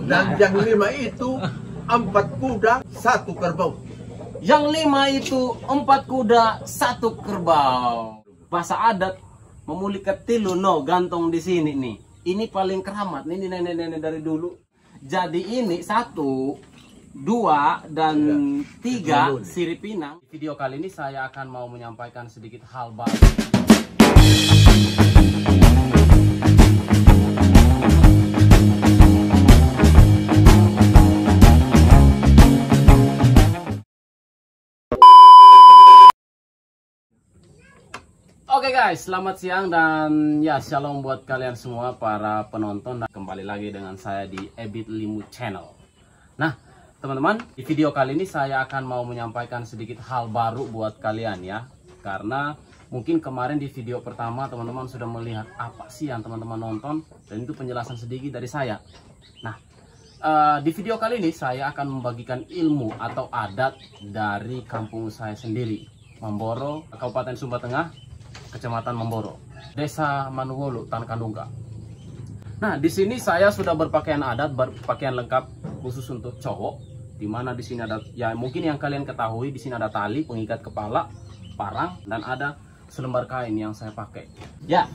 Dan yang 5 itu 4 kuda, 1 kerbau. Yang 5 itu 4 kuda, 1 kerbau. Bahasa adat memuli ketilu no gantung di sini nih. Ini paling keramat nih, ini nenek-nenek dari dulu. Jadi ini 1, 2, dan 3 sirip pinang. Di video kali ini saya akan mau menyampaikan sedikit hal baru. Oke guys, selamat siang dan ya shalom buat kalian semua para penonton. Dan kembali lagi dengan saya di Ebit Limu Channel. Nah teman-teman, di video kali ini saya akan mau menyampaikan sedikit hal baru buat kalian ya. Karena mungkin kemarin di video pertama teman-teman sudah melihat apa sih yang teman-teman nonton. Dan itu penjelasan sedikit dari saya. Nah di video kali ini saya akan membagikan ilmu atau adat dari kampung saya sendiri, Mamboro, Kabupaten Sumba Tengah, Kecamatan Mamboro, Desa Manuwolo, Tan Kandungga. Nah, di sini saya sudah berpakaian adat, berpakaian lengkap khusus untuk cowok. Di mana di sini ada, ya mungkin yang kalian ketahui, di sini ada tali pengikat kepala, parang, dan ada selembar kain yang saya pakai. Ya,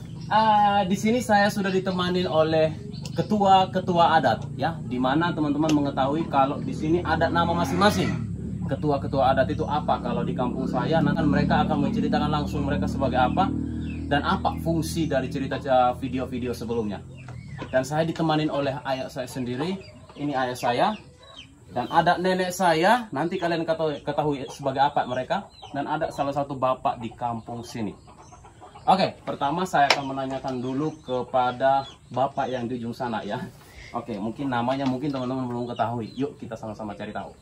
di sini saya sudah ditemani oleh ketua-ketua adat, ya. Di mana teman-teman mengetahui kalau di sini ada nama masing-masing. Ketua-ketua adat itu apa? Kalau di kampung saya, nanti mereka akan menceritakan langsung mereka sebagai apa dan apa fungsi dari cerita video-video sebelumnya. Dan saya ditemani oleh ayah saya sendiri. Ini ayah saya dan ada nenek saya. Nanti kalian ketahui sebagai apa mereka. Dan ada salah satu bapak di kampung sini. Oke, pertama saya akan menanyakan dulu kepada bapak yang di ujung sana ya. Oke, mungkin namanya mungkin teman-teman belum ketahui. Yuk kita sama-sama cari tahu.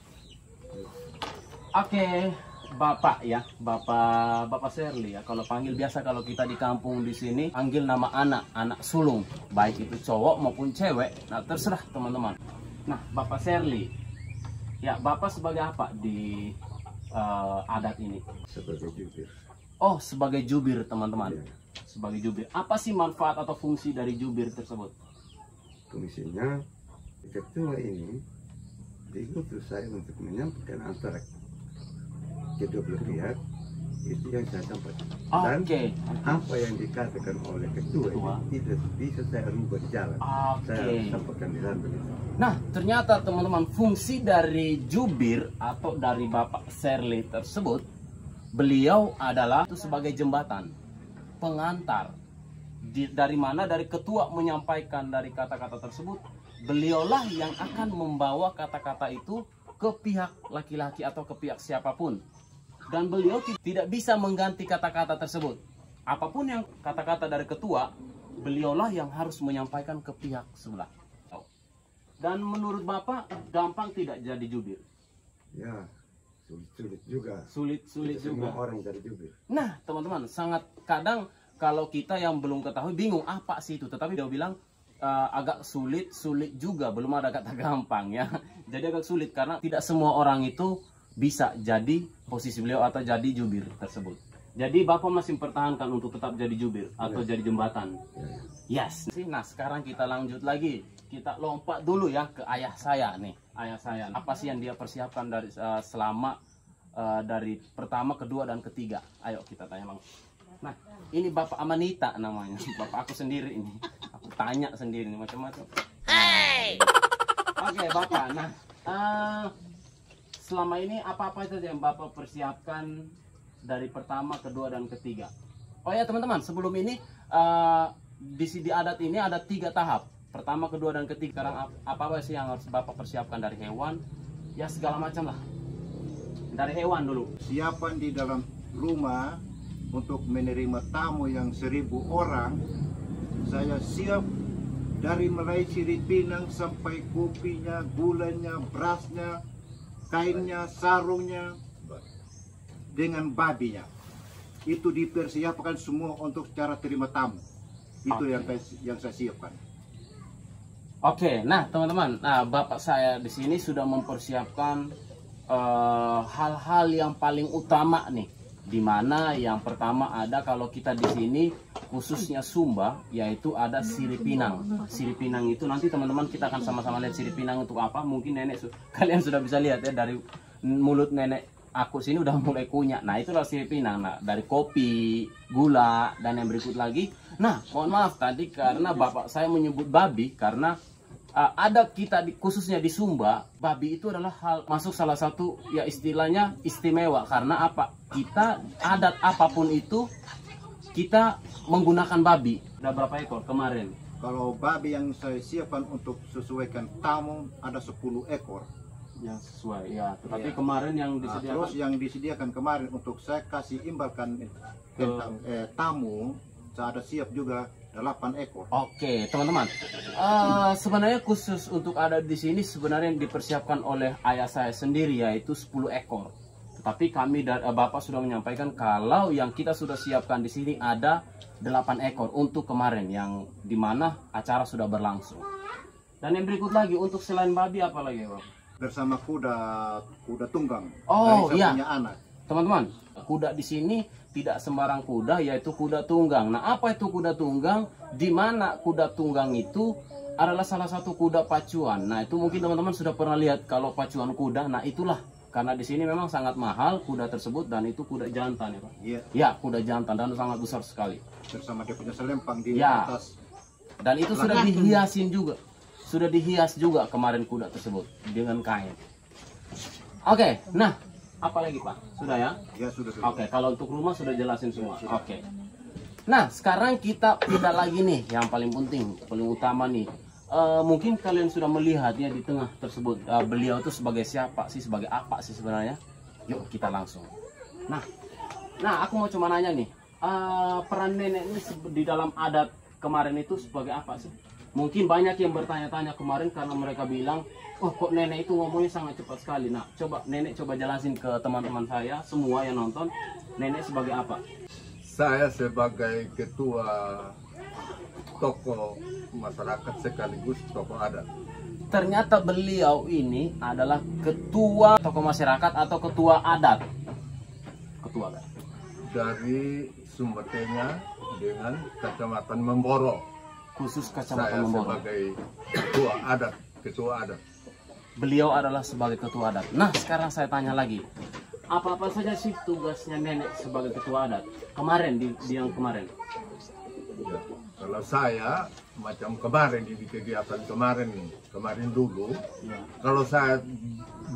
Oke, Bapak ya, Bapak Sherly ya. Kalau panggil biasa kalau kita di kampung di sini panggil nama anak sulung, baik itu cowok maupun cewek. Nah, terserah teman-teman. Nah, Bapak Sherly, ya Bapak sebagai apa di adat ini? Sebagai jubir. Oh, sebagai jubir teman-teman. Sebagai jubir. Apa sih manfaat atau fungsi dari jubir tersebut? Fungsinya ketua ini diutus saya untuk menyampaikan antara kedua belah pihak itu yang saya sampaikan. Dan apa yang dikatakan oleh ketua ini tidak bisa saya rubah di jalan. Saya sampaikan di dalam begitu. Nah, ternyata teman-teman fungsi dari jubir atau dari Bapak Sherly tersebut, beliau adalah itu sebagai jembatan, pengantar. Dari mana dari ketua menyampaikan dari kata-kata tersebut, beliaulah yang akan membawa kata-kata itu ke pihak laki-laki atau ke pihak siapapun. Dan beliau tidak bisa mengganti kata-kata tersebut. Apapun yang kata-kata dari ketua, beliaulah yang harus menyampaikan ke pihak sebelah. Dan menurut Bapak, gampang tidak jadi jubir? Ya, sulit juga. Sulit juga. Semua orang jadi jubir. Nah, teman-teman, sangat kadang kalau kita yang belum ketahui bingung apa sih itu. Tetapi dia bilang agak sulit juga, belum ada kata gampang ya. Jadi agak sulit karena tidak semua orang itu bisa jadi posisi beliau atau jadi jubir tersebut. Jadi Bapak masih mempertahankan untuk tetap jadi jubir atau jadi jembatan. Yes. Nah, sekarang kita lanjut lagi. Kita lompat dulu ya ke ayah saya nih. Ayah saya, apa sih yang dia persiapkan dari selama dari pertama, kedua, dan ketiga? Ayo kita tanya langsung. Nah, ini Bapak Amanita namanya. Bapak aku sendiri ini. Aku tanya sendiri nih macam-macam. Hey. Oke, Bapak. Nah, selama ini apa-apa saja yang Bapak persiapkan dari pertama, kedua, dan ketiga? Oh ya teman-teman, sebelum ini di adat ini ada 3 tahap. Pertama, kedua, dan ketiga. Sekarang apa sih yang harus Bapak persiapkan dari hewan? Ya segala macam lah. Dari hewan dulu. Siapan di dalam rumah untuk menerima tamu yang 1000 orang. Saya siap dari mulai sirip pinang sampai kopinya, gulanya, berasnya, kainnya, sarungnya, dengan babinya. Itu dipersiapkan semua untuk cara terima tamu. Itu yang saya siapkan. Oke, nah teman-teman, nah Bapak saya di sini sudah mempersiapkan hal-hal yang paling utama nih Dimana yang pertama ada kalau kita di sini khususnya Sumba, yaitu ada sirip pinang. Sirip pinang itu nanti teman-teman kita akan sama-sama lihat sirip pinang untuk apa. Mungkin nenek kalian sudah bisa lihat ya dari mulut nenek aku sini udah mulai kunyah. Nah itulah sirip pinang. Nah dari kopi, gula dan yang berikut lagi. Nah mohon maaf tadi karena bapak saya menyebut babi karena ada kita khususnya di Sumba, babi itu adalah hal masuk salah satu ya istilahnya istimewa karena apa? Kita adat apapun itu kita menggunakan babi. Ada berapa ekor kemarin? Kalau babi yang saya siapkan untuk sesuaikan tamu ada 10 ekor. Yang sesuai ya. Tetapi Iya. kemarin yang Nah, disediakan terus yang disediakan kemarin untuk saya kasih imbalkan tentang tamu, saya ada siap juga 8 ekor. Oke, teman-teman. Sebenarnya khusus untuk ada di sini sebenarnya yang dipersiapkan oleh ayah saya sendiri yaitu 10 ekor. Tetapi kami dan Bapak sudah menyampaikan kalau yang kita sudah siapkan di sini ada 8 ekor untuk kemarin yang dimana acara sudah berlangsung. Dan yang berikut lagi untuk selain babi apa lagi, Bapak? Bersama kuda tunggang Oh, dari saya iya. punya anak. Teman-teman, kuda di sini tidak sembarang kuda, yaitu kuda tunggang. Nah, apa itu kuda tunggang? Di mana kuda tunggang itu adalah salah satu kuda pacuan. Nah, itu mungkin teman-teman sudah pernah lihat kalau pacuan kuda. Nah, itulah. Karena di sini memang sangat mahal kuda tersebut dan itu kuda jantan ya, Pak. Iya, Ya, kuda jantan dan sangat besar sekali. bersama dia punya selempang di Ya. atas. Dan itu sudah dihiasin juga. Sudah dihias juga kemarin kuda tersebut dengan kain. Oke, nah, apa lagi Pak? Sudah ya? Ya sudah. Oke, kalau untuk rumah sudah jelasin semua. Oke. Nah, sekarang kita pindah lagi nih, yang paling penting, paling utama nih. Mungkin kalian sudah melihatnya di tengah tersebut. Beliau itu sebagai siapa sih, sebagai apa sih sebenarnya? Yuk kita langsung. Nah, aku mau cuma nanya nih, peran nenek ini di dalam adat kemarin itu sebagai apa sih? Mungkin banyak yang bertanya-tanya kemarin karena mereka bilang, oh kok nenek itu ngomongnya sangat cepat sekali. Nah, coba nenek coba jelasin ke teman-teman saya semua yang nonton, nenek sebagai apa? Saya sebagai ketua tokoh masyarakat sekaligus tokoh adat. Ternyata beliau ini adalah ketua tokoh masyarakat atau ketua adat. Ketua adat. Dari Sumber Tengah dengan Kecamatan Memboro. Khusus Saya Kecamatan Memboro. sebagai ketua adat. Beliau adalah sebagai ketua adat. Nah, sekarang saya tanya lagi. Apa-apa saja sih tugasnya nenek sebagai ketua adat? Kemarin, di yang kemarin. Ya. Kalau saya macam kemarin di kegiatan kemarin dulu, kalau saya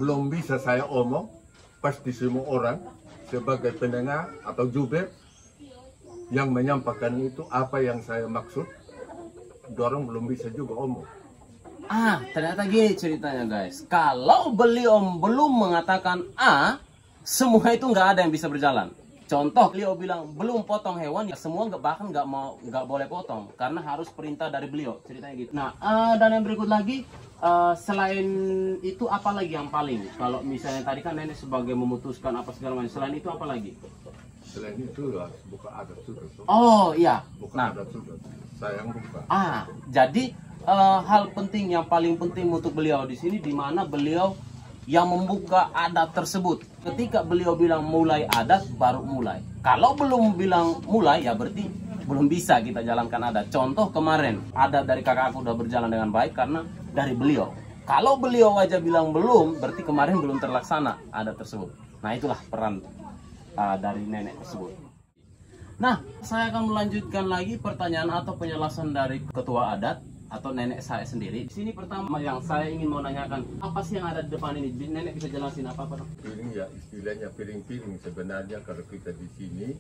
belum bisa saya omong, pasti semua orang sebagai pendengar atau jubir yang menyampaikan itu apa yang saya maksud, dorong belum bisa juga omong. Ternyata gini ceritanya guys. Kalau beliau belum mengatakan A, semua itu nggak ada yang bisa berjalan. Contoh, beliau bilang belum potong hewan, ya semua nggak boleh potong karena harus perintah dari beliau. Ceritanya gitu. Nah, dan yang berikut lagi, selain itu apa lagi yang paling? Kalau misalnya tadi kan nenek sebagai memutuskan apa segala macam. Selain itu apa lagi? Selain itu ya bukan adat sudah. Oh iya. Bukan Nah, adat sudah. Saya yang buka. jadi hal penting yang paling penting untuk beliau di sini, di mana beliau yang membuka adat tersebut. Ketika beliau bilang mulai adat, baru mulai. Kalau belum bilang mulai, ya berarti belum bisa kita jalankan adat. Contoh kemarin, adat dari kakak aku udah berjalan dengan baik karena dari beliau. Kalau beliau aja bilang belum, berarti kemarin belum terlaksana adat tersebut. Nah, itulah peran dari nenek tersebut. Nah, saya akan melanjutkan lagi pertanyaan atau penjelasan dari ketua adat atau nenek saya sendiri. Di sini pertama yang saya ingin mau nanyakan, apa sih yang ada di depan ini? Nenek bisa jelasin apa-apa dong? Piring ya istilahnya piring-piring sebenarnya kalau kita di sini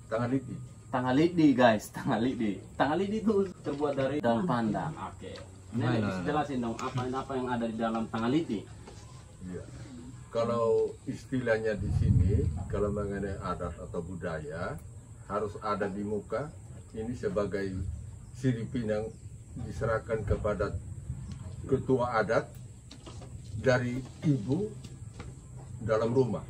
tangan lidi. Tangalidi guys, tangalidi. Tangalidi itu terbuat dari daun pandan. Oke. Nenek bisa jelasin dong apa yang ada di dalam tangalidi? Iya. Kalau istilahnya di sini kalau mengenai adat atau budaya harus ada di muka. Ini sebagai sirip pinang diserahkan kepada ketua adat dari ibu dalam rumah.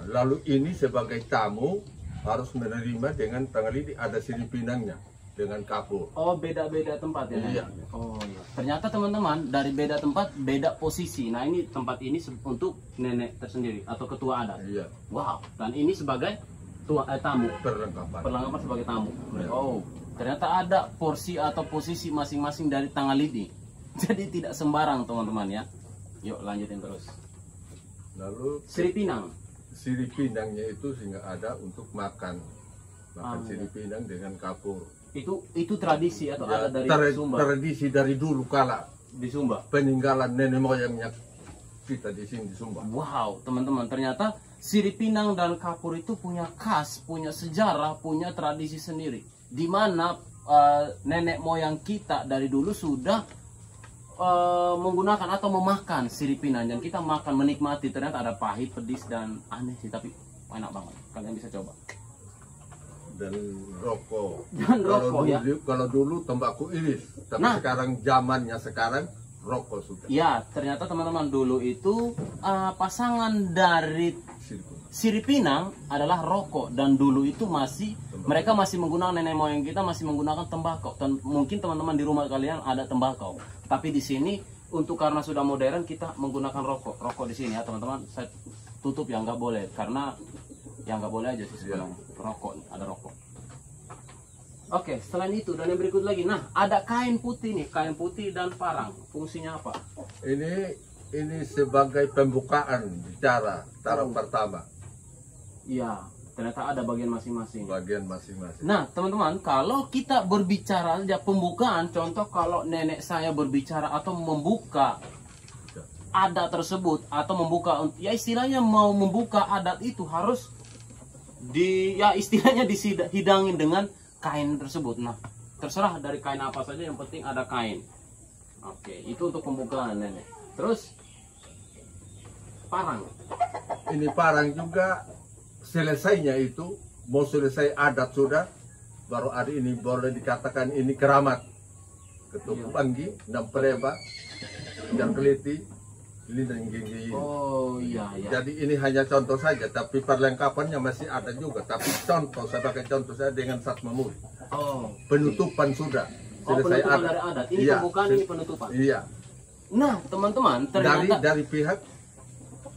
Lalu ini sebagai tamu harus menerima dengan tangan lidi ada sirip pinangnya. dengan kapur. Oh, beda-beda tempat ya? Iya. Oh iya. Ternyata teman-teman dari beda tempat beda posisi. Nah ini tempat ini untuk nenek tersendiri atau ketua adat. Iya. Wow. Dan ini sebagai tamu. Perlengkapan. Perlengkapan sebagai tamu. Iya. Oh. Ternyata ada porsi atau posisi masing-masing dari tanggal ini. Jadi tidak sembarang teman-teman ya. Yuk lanjutin terus. Lalu Sirip Pinang. sirip pinangnya itu sehingga ada untuk makan sirip Iya. pinang dengan kapur. Itu tradisi atau Ya, ada dari Sumba? tradisi dari dulu kala Di Sumba. peninggalan nenek moyangnya kita di sini di Sumba. Wow, teman-teman, ternyata sirip pinang dan kapur itu punya khas, punya sejarah, punya tradisi sendiri. Di mana nenek moyang kita dari dulu sudah menggunakan atau memakan sirip pinang dan kita makan menikmati. Ternyata ada pahit, pedis dan aneh sih, tapi enak banget. Kalian bisa coba. Dan rokok. Dan rokok, ya. Kalau dulu tembakau iris, tapi Nah. sekarang zamannya sekarang rokok sudah. Ya, ternyata teman-teman dulu itu pasangan dari sirip pinang adalah rokok dan dulu itu mereka masih menggunakan, nenek moyang kita masih menggunakan tembakau. Dan mungkin teman-teman di rumah kalian ada tembakau. Tapi di sini karena sudah modern kita menggunakan rokok di sini ya teman-teman. Saya tutup ya, nggak boleh karena ya nggak boleh aja sih sebenarnya. Rokok, ada rokok. Oke, selain itu dan yang berikut lagi. Nah, ada kain putih nih, kain putih dan parang. Fungsinya apa? Ini sebagai pembukaan bicara taraf pertama. Iya, ternyata ada bagian masing-masing. Bagian masing-masing. Nah, teman-teman, kalau kita berbicara aja pembukaan, contoh kalau nenek saya berbicara atau membuka adat tersebut atau membuka, ya istilahnya mau membuka adat itu harus istilahnya dihidangin dengan kain tersebut. Nah, terserah dari kain apa saja, yang penting ada kain. Oke, itu untuk pembukaan nenek. Terus parang. Ini parang juga selesainya itu mau selesai adat sudah, baru hari ini boleh dikatakan ini keramat. Ketuk panggi, enam peleba, yang keliti, lindang gigi. Oh iya. Jadi ini hanya contoh saja, tapi perlengkapannya masih ada juga. Tapi contoh, saya pakai contoh saya dengan Sat Mamuli. Oh. Penutupan sudah selesai Penutupan dari adat. Ini Iya, pembukaan, ini penutupan. Iya. Nah, teman-teman, ternyata Dari pihak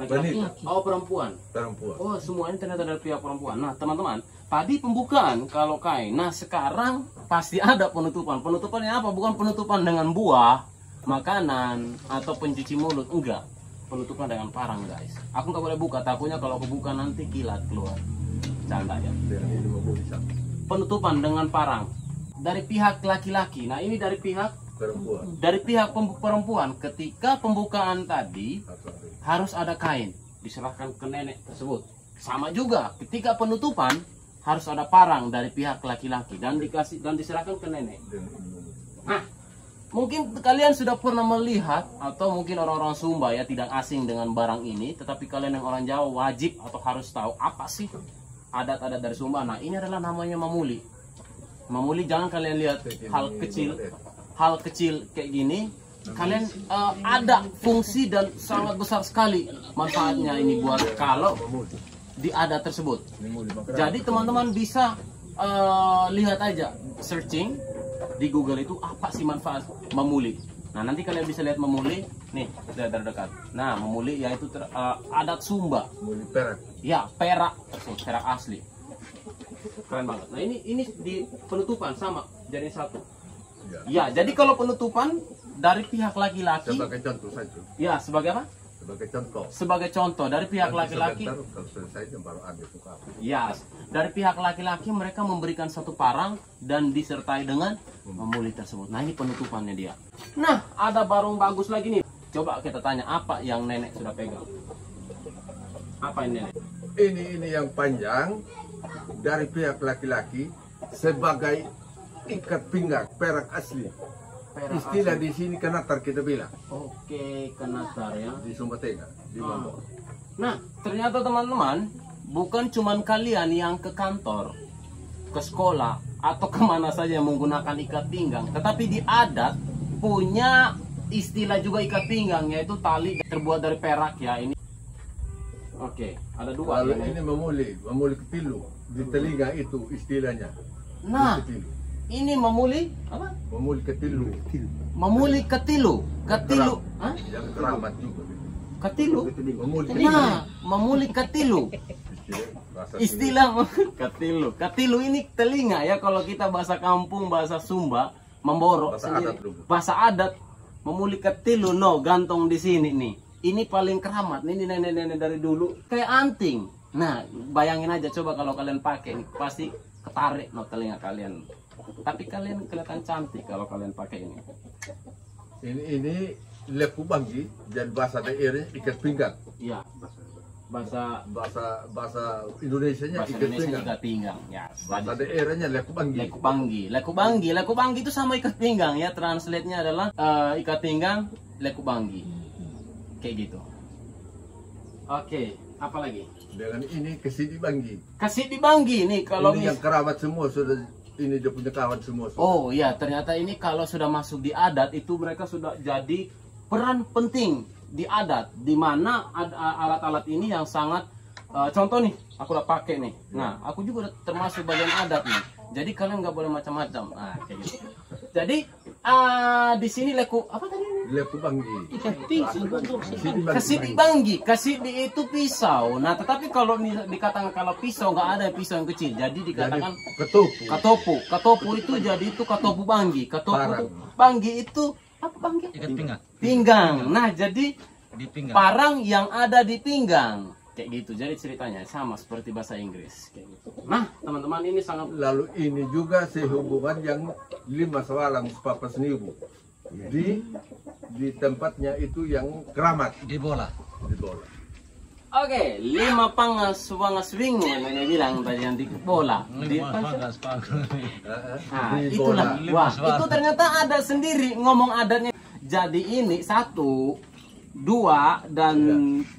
laki-laki. Oh, perempuan. perempuan. Oh, semua ini ternyata dari pihak perempuan. Nah, teman-teman, tadi pembukaan kalau kain. Nah, sekarang pasti ada penutupan. Penutupannya apa? Bukan penutupan dengan buah, makanan atau pencuci mulut. Enggak. Penutupan dengan parang, guys. Aku nggak boleh buka, takutnya kalau aku buka nanti kilat keluar. Canda ya. Dengan ini Mamuli Sat. Penutupan dengan parang dari pihak laki-laki. Nah, ini dari pihak Perempuan. perempuan. Ketika pembukaan tadi Apa itu? harus ada kain diserahkan ke nenek tersebut. Sama juga ketika penutupan harus ada parang dari pihak laki-laki dan diserahkan ke nenek. Dengan ini Mamuli. Nah, mungkin kalian sudah pernah melihat atau mungkin orang-orang Sumba ya tidak asing dengan barang ini, tetapi kalian yang orang Jawa wajib atau harus tahu apa sih adat-adat dari Sumba. Nah, ini adalah namanya mamuli. Mamuli, jangan kalian lihat hal kecil kayak gini. Kalian ada fungsi dan sangat besar sekali manfaatnya ini buat kalau di adat tersebut. Jadi teman-teman bisa lihat aja, searching di Google itu apa sih manfaat mamuli. Nah, nanti kalian bisa lihat mamuli nih dari dekat. Nah, mamuli yaitu adat Sumba. Mamuli perak. Ya, perak asli. Keren banget. Nah, ini di penutupan sama jadi satu. Ya, jadi kalau penutupan dari pihak laki-laki. Sebagai contoh saja. Ya, sebagai apa? Sebagai contoh. Sebagai contoh dari pihak laki-laki. Kalau selesai baru ambil suka. Ya, dari pihak laki-laki mereka memberikan satu parang dan disertai dengan mamuli tersebut. Nah, ini penutupannya dia. Nah, ada barang bagus lagi nih. Coba kita tanya apa yang nenek sudah pegang. Apa ini nenek? Ini yang panjang dari pihak laki-laki sebagai ikat pinggang perak asli. Istilah di sini kenatar kita bilang. Oke, kenatar ya. Di Sumba Tengah, di Lombok. Nah, ternyata teman-teman, bukan cuman kalian yang ke kantor, ke sekolah, atau kemana saja yang menggunakan ikat pinggang, tetapi di adat punya istilah juga ikat pinggang, yaitu tali terbuat dari perak ya. Ini. Oke, ada dua. Kalau ya, ini mamuli ketilu di telinga itu istilahnya. Nah, Ketilu. ini memuli apa? Memuli ketilu. Memuli ketilu. Ketilu. Hah? Yang keramat juga. Ketilu. Memuli Nah, memuli ketilu. bahasa Istilah ketilu. Ketilu ini telinga ya, kalau kita bahasa kampung, bahasa Sumba, Memboro Bahasa sendiri. adat dulu. Bahasa adat memuli ketilu no gantung di sini nih. Ini paling keramat. Ini nenek-nenek dari dulu kayak anting. Nah, bayangin aja coba kalau kalian pakai nih, pasti ketarik no telinga kalian. Tapi kalian kelihatan cantik kalau kalian pakai ini. Ini leku banggi dan bahasa daerah ikat pinggang. Iya. Bahasa Indonesianya bahasa ikat Indonesia pinggang. juga pinggang. Ya, Bahasa daerahnya leku banggi. Leku banggi. Leku banggi. Leku banggi itu sama ikat pinggang ya. Translate-nya adalah ikat pinggang, leku banggi. Kayak gitu. Oke, apa lagi? Dengan ini kesini banggi. Kasih di banggi nih kalau Ini yang keramat semua sudah, ini dia punya kawan semua. Sudah. Oh iya, ternyata ini kalau sudah masuk di adat itu mereka sudah jadi peran penting di adat, di mana alat-alat ini yang sangat contoh nih, aku udah pakai nih. Nah, aku juga udah termasuk bagian adat nih. Jadi kalian nggak boleh macam-macam. Nah, kayak gitu. Jadi di sini leku apa tadi? Leku banggi. Kasih di banggi, kasih di itu pisau. Nah, tetapi kalau dikatakan kalau pisau nggak ada pisau yang kecil, jadi dikatakan Ketupu. katopu. Katopu itu jadi itu katopu banggi. Katopu Parang. itu banggi itu apa banggi? Ikat pinggang. Pinggang. Nah, jadi Di pinggang. parang yang ada di pinggang. Kayak gitu. Jadi ceritanya sama seperti bahasa Inggris. Kayak gitu. Nah, teman-teman ini sangat Lalu ini juga sehubungan yang 5 sawalang papa senibu. Di tempatnya itu yang keramat Di bola. di bola. Oke, 5 pangas wingu nenek bilang tadi yang di bola. Di Pagas. Nah, Di itulah. bola. Wah, itu ternyata ada sendiri ngomong adatnya. Jadi ini 1, 2, dan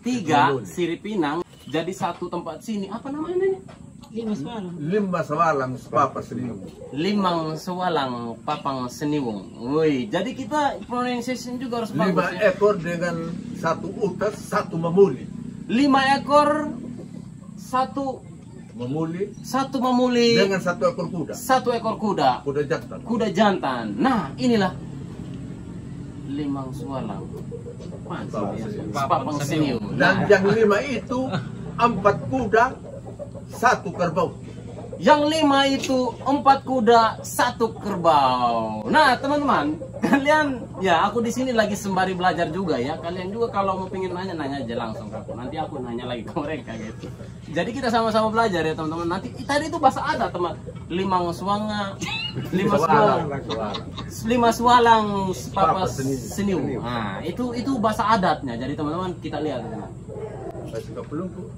3 sirip Pinang. Jadi satu tempat sini. Apa namanya ini? 5 sawalang papa senibu. 5 sewalang papang seniwung. Woi, jadi kita pronunciation juga harus 5 bagus ya. ekor dengan 1 utas, 1 memuli. 5 ekor, 1 memuli Dengan 1 ekor kuda. 1 ekor kuda. Kuda jantan. Kuda jantan. Nah, inilah 5 sewalang papang seniwung. Dan yang 5 itu 4 kuda, 1 kerbau. Yang 5 itu 4 kuda, 1 kerbau. Nah, teman-teman, kalian ya aku di sini lagi sembari belajar juga ya. Kalian juga kalau mau pengen nanya aja langsung ke aku. Nanti aku nanya lagi ke mereka gitu. Jadi kita sama-sama belajar ya, teman-teman. Nanti tadi itu bahasa adat, teman. 5 suanga, 5 suwalang. 5 suwalang papa seniu. Nah, itu bahasa adatnya. Jadi teman-teman kita lihat. Masih belum tuh.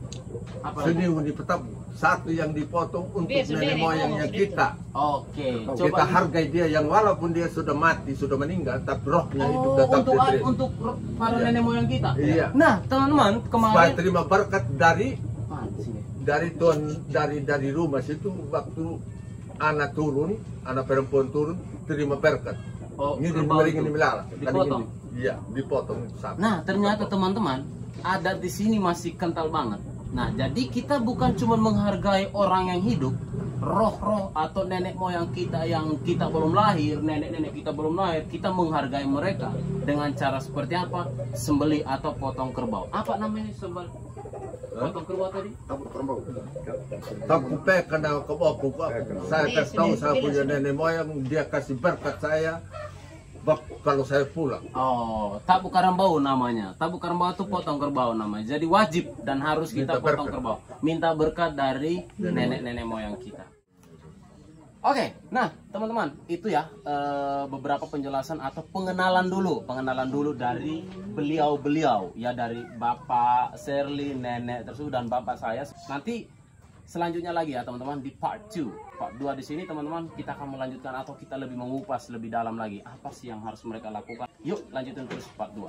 Apa? Senibu di petap. 1 yang dipotong untuk nenek moyangnya kita. Oke, Kita hargai dia yang walaupun dia sudah mati, sudah meninggal, tapi rohnya hidup Oh, tetap untuk diberi. untuk para Iya. nenek moyang kita. Iya. Nah, teman-teman, Supaya kemarin terima berkat dari apaan sih? tuan dari rumah situ waktu anak turun, anak perempuan turun, terima berkat. Oh, Ini kerbau diberi itu. ini melala. Dipotong. Iya, dipotong sapi. Nah, ternyata teman-teman, adat di sini masih kental banget. Nah, jadi kita bukan cuma menghargai orang yang hidup, roh-roh atau nenek moyang kita yang kita belum lahir, nenek-nenek kita belum lahir, kita menghargai mereka dengan cara seperti apa? Sembelih atau potong kerbau. Apa namanya sembelih? Potong kerbau tadi? Tapi karena saya kasih tahu saya punya nenek moyang, dia kasih berkat saya kalau saya pulang. Oh, tabu karambau namanya. Tabu karambau itu potong kerbau namanya. Jadi wajib dan harus kita Minta potong berkat. kerbau. Minta berkat dari nenek-nenek moyang kita. Oke, nah teman-teman itu ya beberapa penjelasan atau pengenalan dulu dari beliau-beliau ya, dari Bapak Shirley, nenek tersebut dan bapak saya. Nanti selanjutnya lagi ya teman-teman di part 2. Part 2 di sini teman-teman kita akan melanjutkan atau kita lebih mengupas lebih dalam lagi apa sih yang harus mereka lakukan. Yuk lanjutin terus part 2.